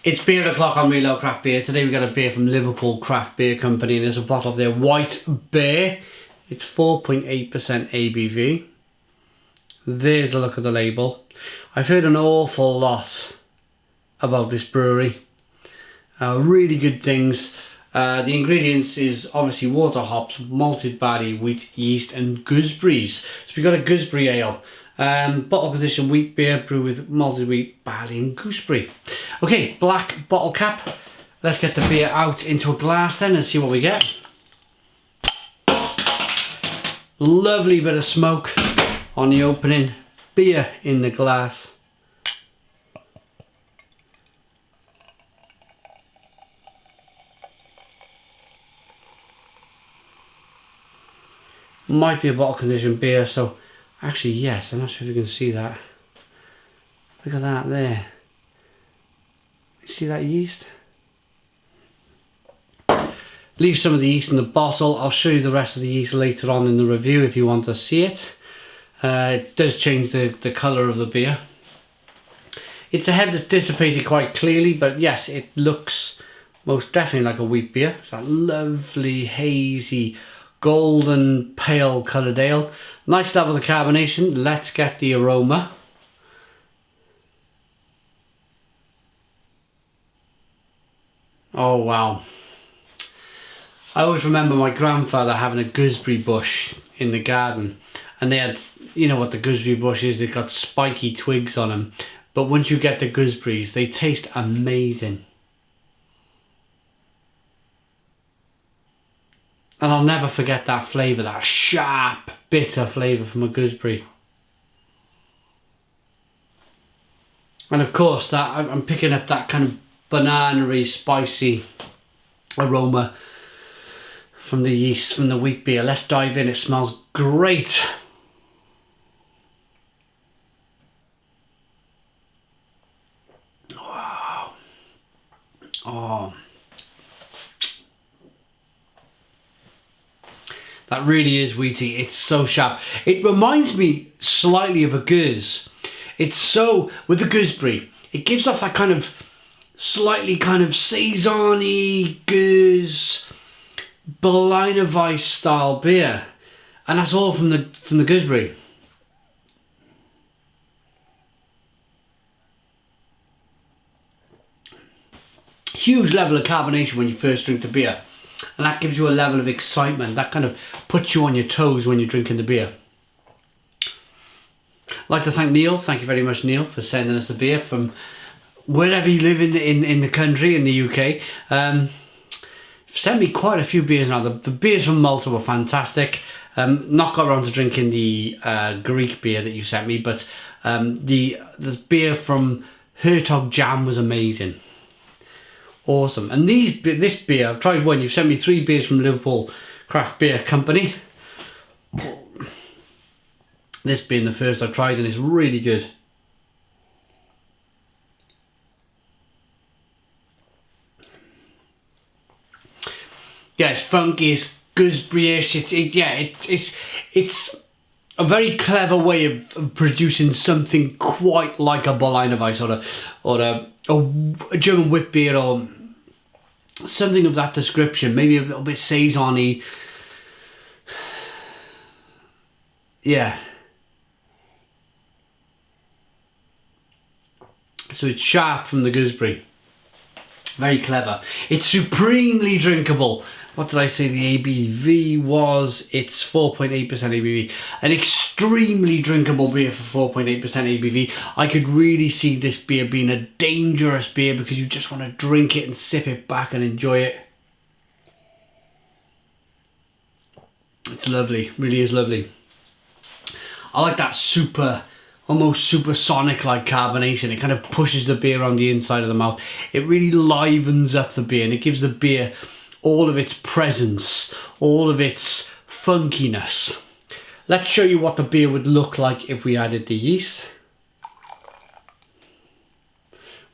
It's beer o'clock on Real Craft Beer. Today we got a beer from Liverpool Craft Beer Company, and there's a bottle of their White Bear. It's 4.8% ABV. There's a look at the label. I've heard an awful lot about this brewery. Really good things. The ingredients is obviously water, hops, malted barley, wheat, yeast and gooseberries. So we got a gooseberry ale. Bottle condition wheat beer brewed with malted wheat, barley and gooseberry. Okay, black bottle cap. Let's get the beer out into a glass then and see what we get. Lovely bit of smoke on the opening. Beer in the glass. Might be a bottle conditioned beer, so actually yes, I'm not sure if you can see that. Look at that there. You see that yeast? Leave some of the yeast in the bottle. I'll show you the rest of the yeast later on in the review if you want to see it. It does change the colour of the beer. It's a head that's dissipated quite clearly, but yes, it looks most definitely like a wheat beer. It's that lovely hazy golden pale coloured ale. Nice levels of carbonation. Let's get the aroma. Oh wow. I always remember my grandfather having a gooseberry bush in the garden, and they had, you know what the gooseberry bush is, they've got spiky twigs on them, but once you get the gooseberries they taste amazing. And I'll never forget that flavour, that sharp, bitter flavour from a gooseberry. And of course, that I'm picking up that kind of banana-y, spicy aroma from the yeast, from the wheat beer. Let's dive in, it smells great. Wow. Oh. That really is wheaty. It's so sharp. It reminds me slightly of a goose. It's so, with the gooseberry, it gives off that kind of slightly kind of saison-y goose, Berliner Weiss style beer, and that's all from the gooseberry. Huge level of carbonation when you first drink the beer. And that gives you a level of excitement. That kind of puts you on your toes when you're drinking the beer. I'd like to thank Neil. Thank you very much, Neil, for sending us the beer from wherever you live in the country, in the UK. Sent me quite a few beers now. The beers from Malta were fantastic. Not got around to drinking the Greek beer that you sent me, but the beer from Hertog Jam was amazing. Awesome. And this beer, I've tried one. You've sent me 3 beers from Liverpool Craft Beer Company. This being the first I've tried, and it's really good. Yeah, it's funky, it's gooseberry-ish. It's a very clever way of producing something quite like a Berliner Weiss or a German wheat beer or something of that description. Maybe a little bit saison-y. Yeah. So it's sharp from the gooseberry. Very clever. It's supremely drinkable. What did I say the ABV was? It's 4.8% ABV. An extremely drinkable beer for 4.8% ABV. I could really see this beer being a dangerous beer because you just want to drink it and sip it back and enjoy it. It's lovely, really is lovely. I like that almost supersonic like carbonation. It kind of pushes the beer on the inside of the mouth. It really livens up the beer and it gives the beer all of its presence, all of its funkiness. Let's show you what the beer would look like if we added the yeast.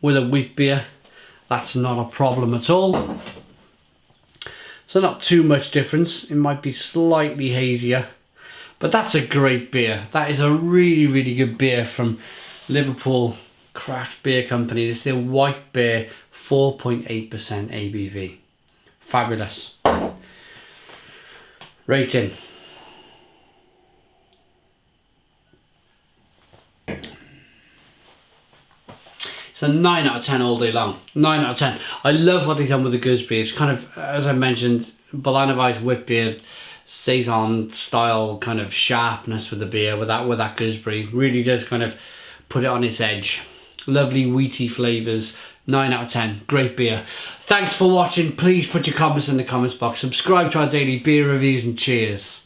With a wheat beer, that's not a problem at all. So not too much difference. It might be slightly hazier, but that's a great beer. That is a really, really good beer from Liverpool Craft Beer Company. This is their white beer, 4.8% ABV. Fabulous. Rating. It's a 9 out of 10 all day long. 9 out of 10. I love what they've done with the gooseberry. It's kind of, as I mentioned, Berliner Weiss wit beer, saison style kind of sharpness with the beer, with that gooseberry. Really does kind of put it on its edge. Lovely wheaty flavours. 9 out of 10. Great beer. Thanks for watching. Please put your comments in the comments box. Subscribe to our daily beer reviews and cheers.